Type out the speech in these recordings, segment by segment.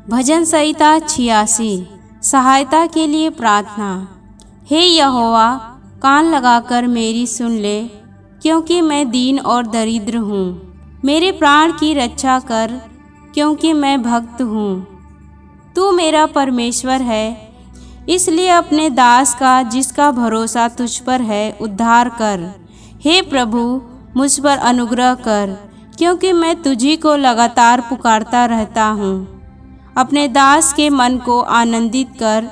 भजन संहिता 86। सहायता के लिए प्रार्थना। हे यहोवा, कान लगाकर मेरी सुन ले, क्योंकि मैं दीन और दरिद्र हूँ। मेरे प्राण की रक्षा कर, क्योंकि मैं भक्त हूँ। तू मेरा परमेश्वर है, इसलिए अपने दास का, जिसका भरोसा तुझ पर है, उद्धार कर। हे प्रभु, मुझ पर अनुग्रह कर, क्योंकि मैं तुझी को लगातार पुकारता रहता हूँ। अपने दास के मन को आनंदित कर,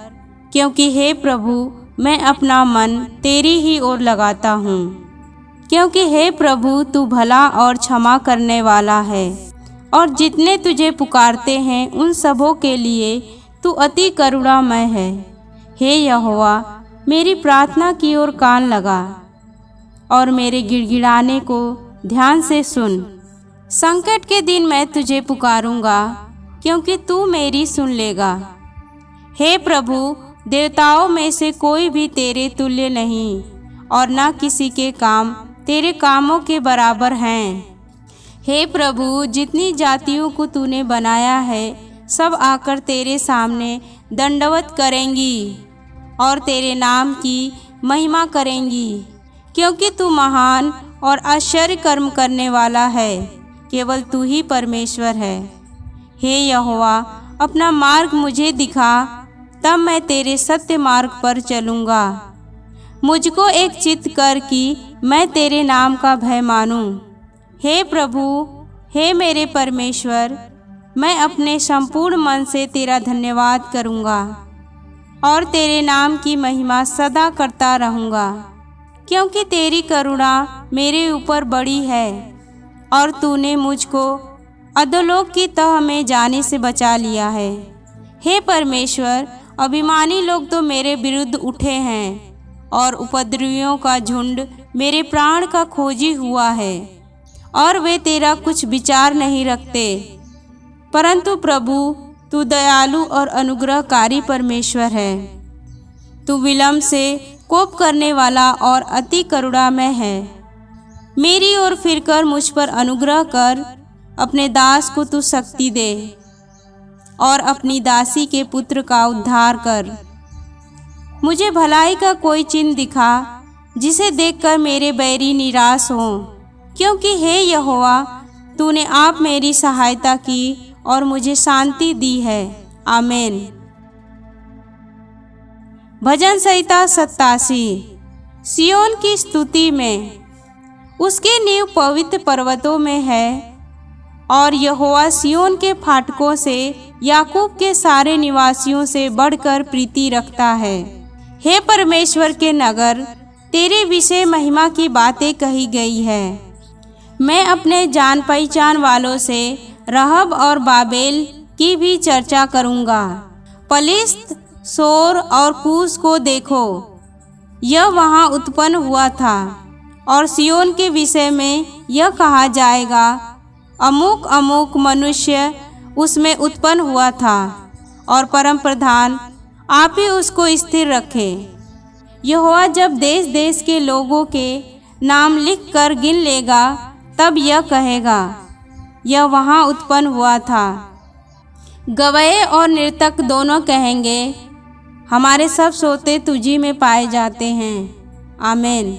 क्योंकि हे प्रभु, मैं अपना मन तेरी ही ओर लगाता हूँ। क्योंकि हे प्रभु, तू भला और क्षमा करने वाला है, और जितने तुझे पुकारते हैं उन सबों के लिए तू अति करुणामय है। हे यहोवा, मेरी प्रार्थना की ओर कान लगा और मेरे गिड़गिड़ाने को ध्यान से सुन। संकट के दिन मैं तुझे पुकारूंगा, क्योंकि तू मेरी सुन लेगा। हे प्रभु, देवताओं में से कोई भी तेरे तुल्य नहीं, और न किसी के काम तेरे कामों के बराबर हैं। हे प्रभु, जितनी जातियों को तूने बनाया है, सब आकर तेरे सामने दंडवत करेंगी और तेरे नाम की महिमा करेंगी, क्योंकि तू महान और आश्चर्य कर्म करने वाला है। केवल तू ही परमेश्वर है। हे यहोवा, अपना मार्ग मुझे दिखा, तब मैं तेरे सत्य मार्ग पर चलूँगा। मुझको एक चित्त कर कि मैं तेरे नाम का भय मानूं। हे प्रभु, हे मेरे परमेश्वर, मैं अपने संपूर्ण मन से तेरा धन्यवाद करूँगा और तेरे नाम की महिमा सदा करता रहूँगा, क्योंकि तेरी करुणा मेरे ऊपर बड़ी है और तूने मुझको अधोलोक की तह में जाने से बचा लिया है। हे परमेश्वर, अभिमानी लोग तो मेरे विरुद्ध उठे हैं, और उपद्रवियों का झुंड मेरे प्राण का खोजी हुआ है, और वे तेरा कुछ विचार नहीं रखते। परंतु प्रभु, तू दयालु और अनुग्रहकारी परमेश्वर है। तू विलम्ब से कोप करने वाला और अति करुणामय है। मेरी ओर फिरकर मुझ पर अनुग्रह कर। अपने दास को तू शक्ति दे और अपनी दासी के पुत्र का उद्धार कर। मुझे भलाई का कोई चिन्ह दिखा, जिसे देखकर मेरे बैरी निराश हों, क्योंकि हे यहोवा, तूने आप मेरी सहायता की और मुझे शांति दी है। आमीन। भजन संहिता 87। सिय्योन की स्तुति में। उसकी नींव पवित्र पर्वतों में है, और यहोवा सिय्योन के फाटकों से याकूब के सारे निवासियों से बढ़कर प्रीति रखता है। हे परमेश्वर के नगर, तेरे विषय महिमा की बातें कही गई है। मैं अपने जान पहचान वालों से रहब और बाबेल की भी चर्चा करूँगा। पलिश्त, सोर और कूश को देखो, यह वहाँ उत्पन्न हुआ था, और सिय्योन के विषय में यह कहा जाएगा, अमुक अमुक मनुष्य उसमें उत्पन्न हुआ था, और परम प्रधान आप ही उसको स्थिर रखे। यहोवा जब देश देश के लोगों के नाम लिख कर गिन लेगा, तब यह कहेगा, यह वहाँ उत्पन्न हुआ था। गवैये और नर्तक दोनों कहेंगे, हमारे सब सोते तुझी में पाए जाते हैं। आमीन।